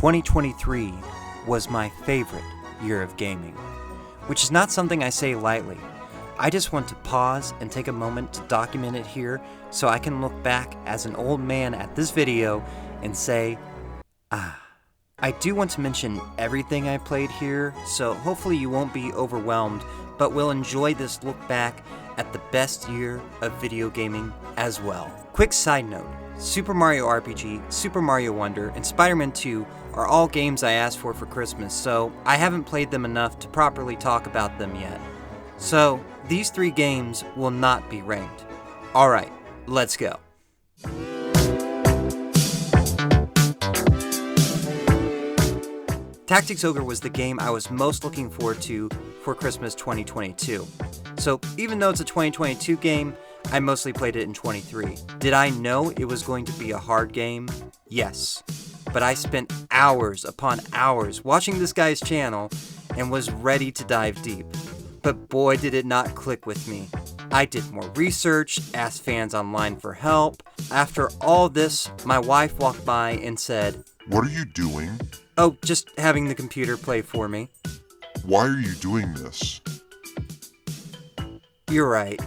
2023 was my favorite year of gaming, which is not something I say lightly. I just want to pause and take a moment to document it here so I can look back as an old man at this video and say, I do want to mention everything I played here, so hopefully you won't be overwhelmed, but will enjoy this look back at the best year of video gaming as well. Quick side note, Super Mario RPG, Super Mario Wonder, and Spider-Man 2 are all games I asked for Christmas, so I haven't played them enough to properly talk about them yet. So, these 3 games will not be ranked. Alright, let's go. Tactics Ogre was the game I was most looking forward to for Christmas 2022. So even though it's a 2022 game, I mostly played it in 23. Did I know it was going to be a hard game? Yes. But I spent hours upon hours watching this guy's channel and was ready to dive deep. But boy did it not click with me. I did more research, asked fans online for help. After all this, my wife walked by and said, "What are you doing?" "Oh, just having the computer play for me." "Why are you doing this?" "You're right."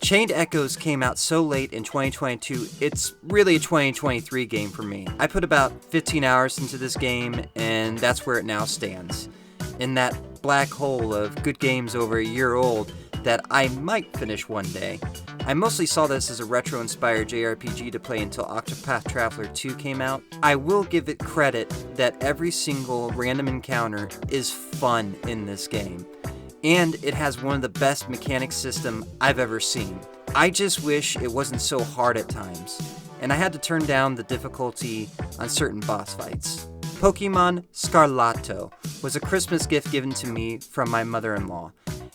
Chained Echoes came out so late in 2022, it's really a 2023 game for me. I put about 15 hours into this game, and that's where it now stands. In that black hole of good games over a year old that I might finish one day. I mostly saw this as a retro-inspired JRPG to play until Octopath Traveler 2 came out. I will give it credit that every single random encounter is fun in this game, and it has one of the best mechanics system I've ever seen. I just wish it wasn't so hard at times, and I had to turn down the difficulty on certain boss fights. Pokemon Scarlato was a Christmas gift given to me from my mother-in-law.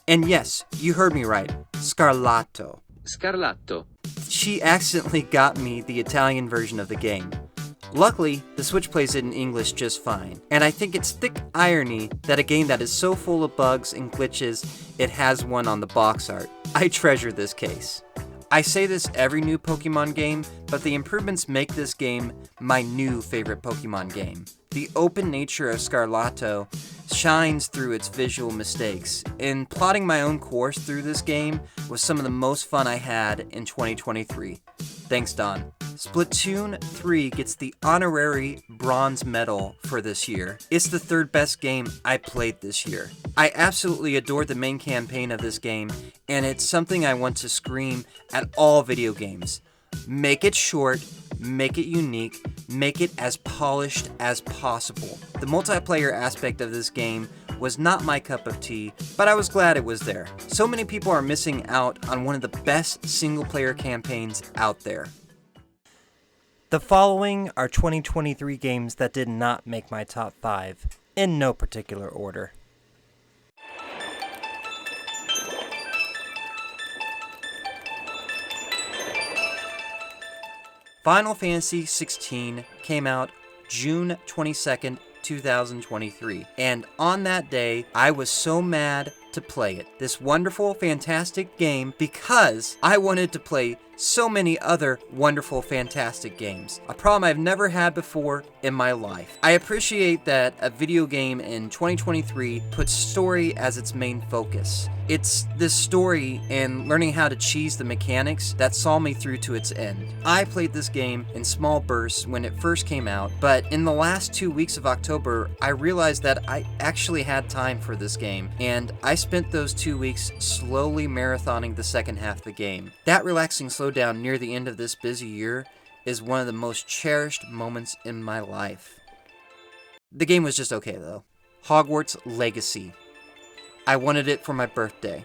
And yes, you heard me right, Scarlato. Scarlato. She accidentally got me the Italian version of the game. Luckily, the Switch plays it in English just fine, and I think it's thick irony that a game that is so full of bugs and glitches, it has one on the box art. I treasure this case. I say this every new Pokemon game, but the improvements make this game my new favorite Pokemon game. The open nature of Scarlato shines through its visual mistakes, and plotting my own course through this game was some of the most fun I had in 2023. Thanks, Don. Splatoon 3 gets the honorary bronze medal for this year. It's the 3rd best game I played this year. I absolutely adore the main campaign of this game, and it's something I want to scream at all video games. Make it short, make it unique, make it as polished as possible. The multiplayer aspect of this game was not my cup of tea, but I was glad it was there. So many people are missing out on one of the best single-player campaigns out there. The following are 2023 games that did not make my top 5, in no particular order. Final Fantasy XVI came out June 22nd, 2023, and on that day, I was so mad to play it. This wonderful, fantastic game, because I wanted to play so many other wonderful, fantastic games. A problem I've never had before in my life. I appreciate that a video game in 2023 puts story as its main focus. It's this story and learning how to cheese the mechanics that saw me through to its end. I played this game in small bursts when it first came out, but in the last 2 weeks of October, I realized that I actually had time for this game, and I spent those 2 weeks slowly marathoning the second half of the game. That relaxing slowdown near the end of this busy year is one of the most cherished moments in my life. The game was just okay though. Hogwarts Legacy. I wanted it for my birthday.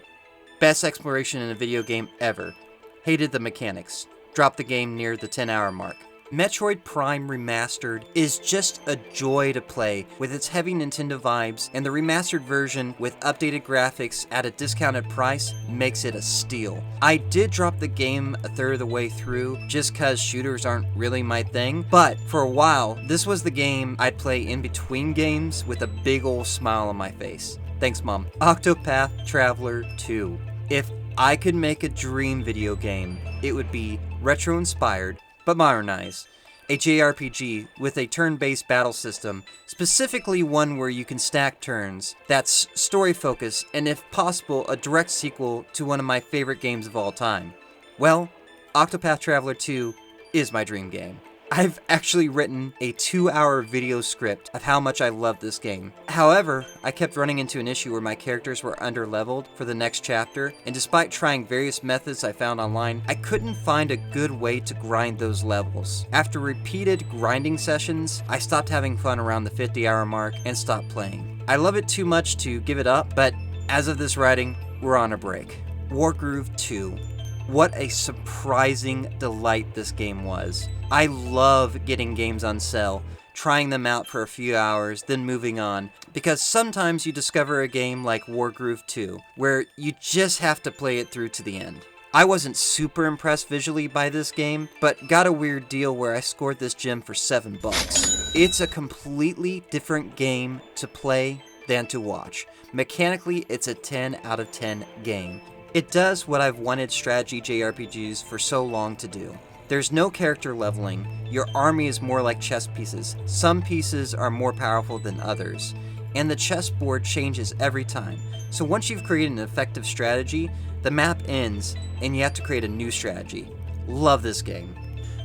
Best exploration in a video game ever. Hated the mechanics. Dropped the game near the 10-hour mark. Metroid Prime Remastered is just a joy to play with its heavy Nintendo vibes, and the remastered version with updated graphics at a discounted price makes it a steal. I did drop the game a third of the way through just cause shooters aren't really my thing, but for a while, this was the game I'd play in between games with a big ol' smile on my face. Thanks, Mom. Octopath Traveler 2. If I could make a dream video game, it would be retro-inspired, but modernized. a JRPG with a turn-based battle system, specifically one where you can stack turns, that's story-focused, and if possible, a direct sequel to one of my favorite games of all time. Well, Octopath Traveler 2 is my dream game. I've actually written a 2-hour video script of how much I love this game. However, I kept running into an issue where my characters were underleveled for the next chapter, and despite trying various methods I found online, I couldn't find a good way to grind those levels. After repeated grinding sessions, I stopped having fun around the 50-hour mark and stopped playing. I love it too much to give it up, but as of this writing, we're on a break. Wargroove 2. What a surprising delight this game was. I love getting games on sale, trying them out for a few hours, then moving on, because sometimes you discover a game like Wargroove 2, where you just have to play it through to the end. I wasn't super impressed visually by this game, but got a weird deal where I scored this gem for $7. It's a completely different game to play than to watch. Mechanically, it's a 10 out of 10 game. It does what I've wanted strategy JRPGs for so long to do. There's no character leveling. Your army is more like chess pieces. Some pieces are more powerful than others. And the chessboard changes every time. So once you've created an effective strategy, the map ends and you have to create a new strategy. Love this game.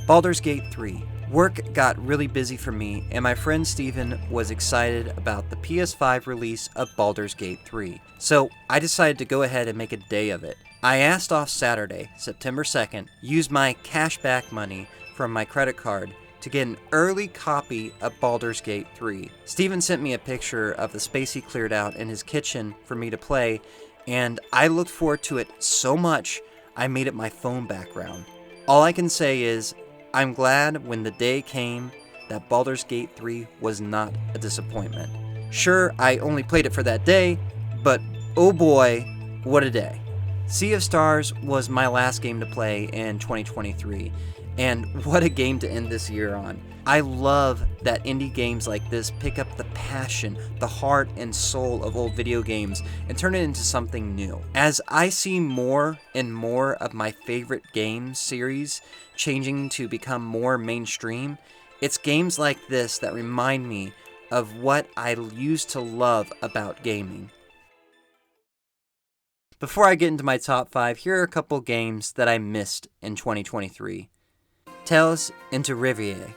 Baldur's Gate 3. Work got really busy for me, and my friend Steven was excited about the PS5 release of Baldur's Gate 3. So I decided to go ahead and make a day of it. I asked off Saturday, September 2nd, used my cashback money from my credit card to get an early copy of Baldur's Gate 3. Steven sent me a picture of the space he cleared out in his kitchen for me to play, and I looked forward to it so much I made it my phone background. All I can say is, I'm glad when the day came that Baldur's Gate 3 was not a disappointment. Sure, I only played it for that day, but oh boy, what a day. Sea of Stars was my last game to play in 2023, and what a game to end this year on. I love that indie games like this pick up the passion, the heart and soul of old video games and turn it into something new. As I see more and more of my favorite games series changing to become more mainstream, it's games like this that remind me of what I used to love about gaming. Before I get into my top 5, here are a couple games that I missed in 2023. Tales into Riviere.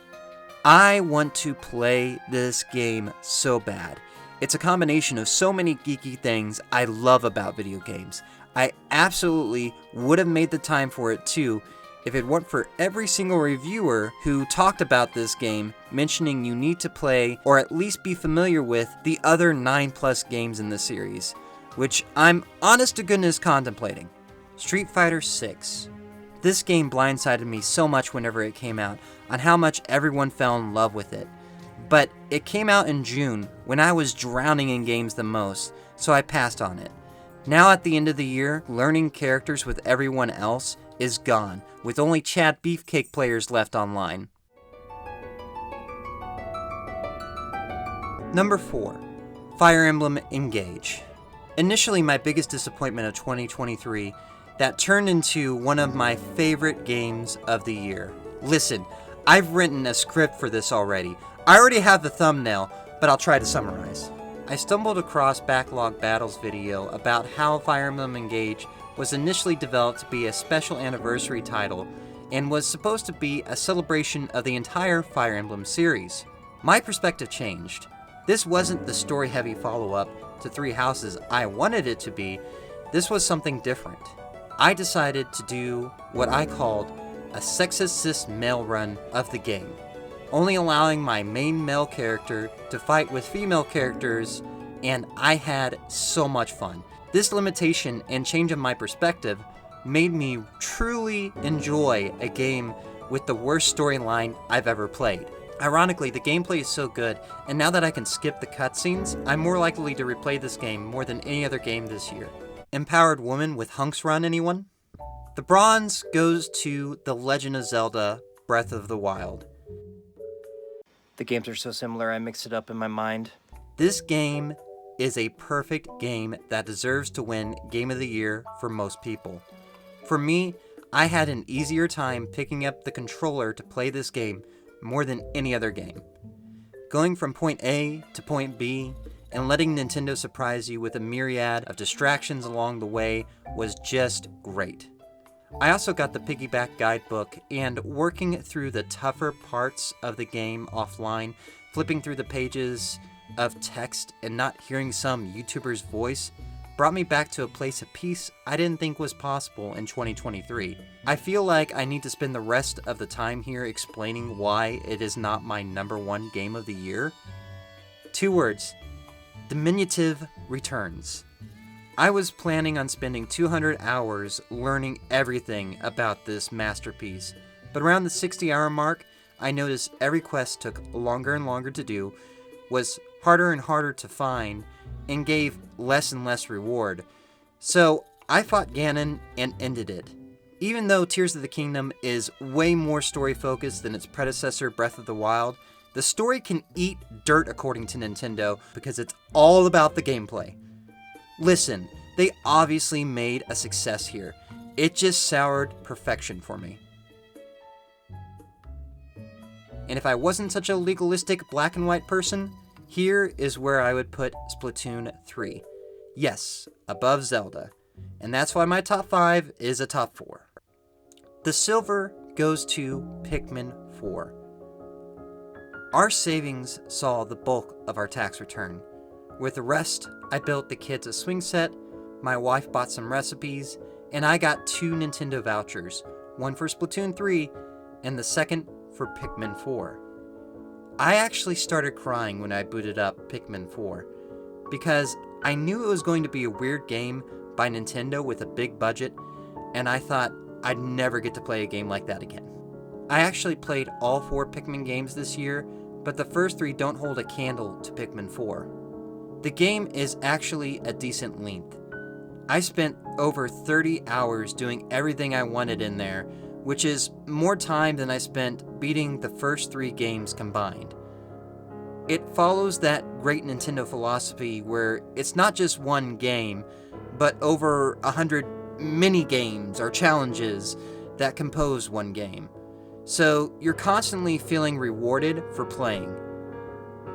I want to play this game so bad. It's a combination of so many geeky things I love about video games. I absolutely would have made the time for it too if it weren't for every single reviewer who talked about this game, mentioning you need to play or at least be familiar with the other 9+ games in the series, which I'm honest to goodness contemplating. Street Fighter 6. This game blindsided me so much whenever it came out, on how much everyone fell in love with it. But it came out in June, when I was drowning in games the most, so I passed on it. Now at the end of the year, learning characters with everyone else is gone, with only Chad Beefcake players left online. Number 4. Fire Emblem Engage. Initially my biggest disappointment of 2023, that turned into one of my favorite games of the year. Listen, I've written a script for this already. I already have the thumbnail, but I'll try to summarize. I stumbled across Backlog Battle's video about how Fire Emblem Engage was initially developed to be a special anniversary title and was supposed to be a celebration of the entire Fire Emblem series. My perspective changed. This wasn't the story-heavy follow-up to Three Houses I wanted it to be. This was something different. I decided to do what I called a sexist cis male run of the game, only allowing my main male character to fight with female characters, and I had so much fun. This limitation and change of my perspective made me truly enjoy a game with the worst storyline I've ever played. Ironically, the gameplay is so good, and now that I can skip the cutscenes, I'm more likely to replay this game more than any other game this year. Empowered Woman with Hunks Run, anyone? The bronze goes to The Legend of Zelda Breath of the Wild. The games are so similar, I mix it up in my mind. This game is a perfect game that deserves to win Game of the Year for most people. For me, I had an easier time picking up the controller to play this game more than any other game. Going from point A to point B and letting Nintendo surprise you with a myriad of distractions along the way was just great. I also got the piggyback guidebook, and working through the tougher parts of the game offline, flipping through the pages of text and not hearing some YouTuber's voice brought me back to a place of peace I didn't think was possible in 2023. I feel like I need to spend the rest of the time here explaining why it is not my number one game of the year. 2 words: diminutive returns. I was planning on spending 200 hours learning everything about this masterpiece, but around the 60-hour mark, I noticed every quest took longer and longer to do, was harder and harder to find, and gave less and less reward. So I fought Ganon and ended it. Even though Tears of the Kingdom is way more story-focused than its predecessor, Breath of the Wild, the story can eat dirt according to Nintendo because it's all about the gameplay. Listen, they obviously made a success here. It just soured perfection for me. And if I wasn't such a legalistic black and white person, here is where I would put Splatoon 3. Yes, above Zelda. And that's why my top 5 is a top 4. The silver goes to Pikmin 4. Our savings saw the bulk of our tax return. With the rest, I built the kids a swing set, my wife bought some recipes, and I got 2 Nintendo vouchers, one for Splatoon 3 and the second for Pikmin 4. I actually started crying when I booted up Pikmin 4, because I knew it was going to be a weird game by Nintendo with a big budget, and I thought I'd never get to play a game like that again. I actually played all 4 Pikmin games this year, but the first 3 don't hold a candle to Pikmin 4. The game is actually a decent length. I spent over 30 hours doing everything I wanted in there, which is more time than I spent beating the first 3 games combined. It follows that great Nintendo philosophy where it's not just one game, but over 100 mini-games or challenges that compose one game. So you're constantly feeling rewarded for playing.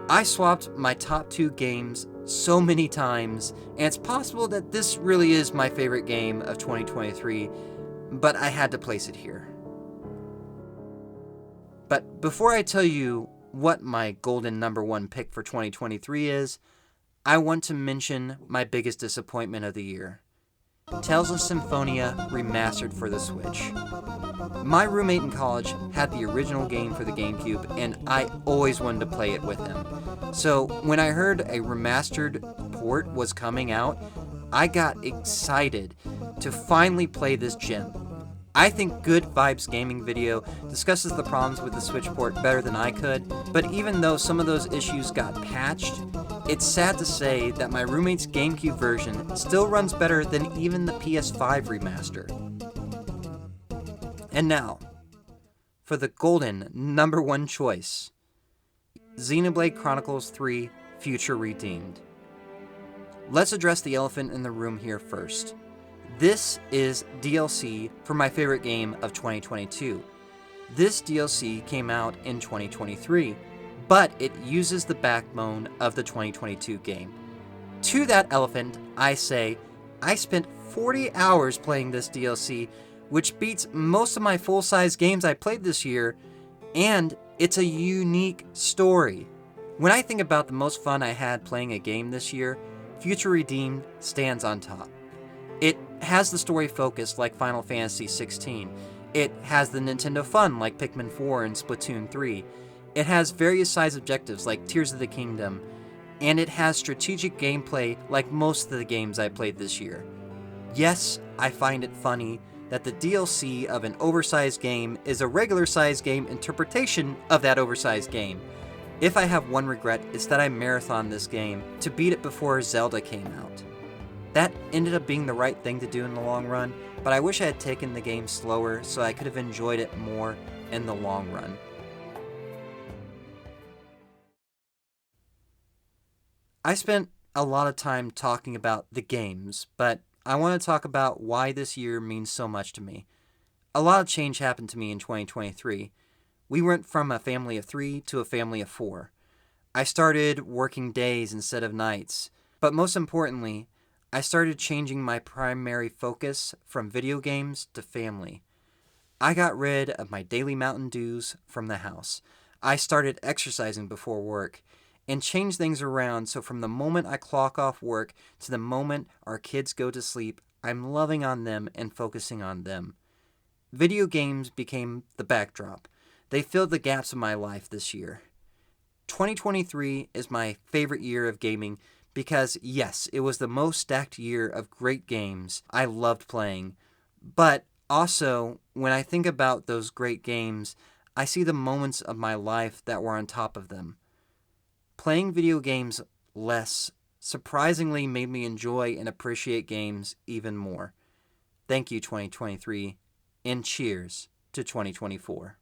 I swapped my top 2 games so many times, and it's possible that this really is my favorite game of 2023, but I had to place it here. But before I tell you what my golden number 1 pick for 2023 is, I want to mention my biggest disappointment of the year. Tales of Symphonia Remastered for the Switch. My roommate in college had the original game for the GameCube, and I always wanted to play it with him. So when I heard a remastered port was coming out, I got excited to finally play this gem. I think Good Vibes Gaming Video discusses the problems with the Switch port better than I could, but even though some of those issues got patched, it's sad to say that my roommate's GameCube version still runs better than even the PS5 remaster. And now, for the golden number 1 choice, Xenoblade Chronicles 3 Future Redeemed. Let's address the elephant in the room here first. This is DLC for my favorite game of 2022. This DLC came out in 2023, but it uses the backbone of the 2022 game. To that elephant, I say, I spent 40 hours playing this DLC, which beats most of my full-size games I played this year, and it's a unique story. When I think about the most fun I had playing a game this year, Future Redeemed stands on top. It has the story focus like Final Fantasy 16. It has the Nintendo fun like Pikmin 4 and Splatoon 3. It has various size objectives like Tears of the Kingdom. And it has strategic gameplay like most of the games I played this year. Yes, I find it funny that the DLC of an oversized game is a regular sized game interpretation of that oversized game. If I have one regret, it's that I marathoned this game to beat it before Zelda came out. That ended up being the right thing to do in the long run, but I wish I had taken the game slower so I could have enjoyed it more in the long run. I spent a lot of time talking about the games, but I want to talk about why this year means so much to me. A lot of change happened to me in 2023. We went from a family of 3 to a family of 4. I started working days instead of nights. But most importantly, I started changing my primary focus from video games to family. I got rid of my daily Mountain Dews from the house. I started exercising before work and changed things around so from the moment I clock off work to the moment our kids go to sleep, I'm loving on them and focusing on them. Video games became the backdrop. They filled the gaps of my life this year. 2023 is my favorite year of gaming because, yes, it was the most stacked year of great games I loved playing. But also, when I think about those great games, I see the moments of my life that were on top of them. Playing video games less surprisingly made me enjoy and appreciate games even more. Thank you, 2023, and cheers to 2024.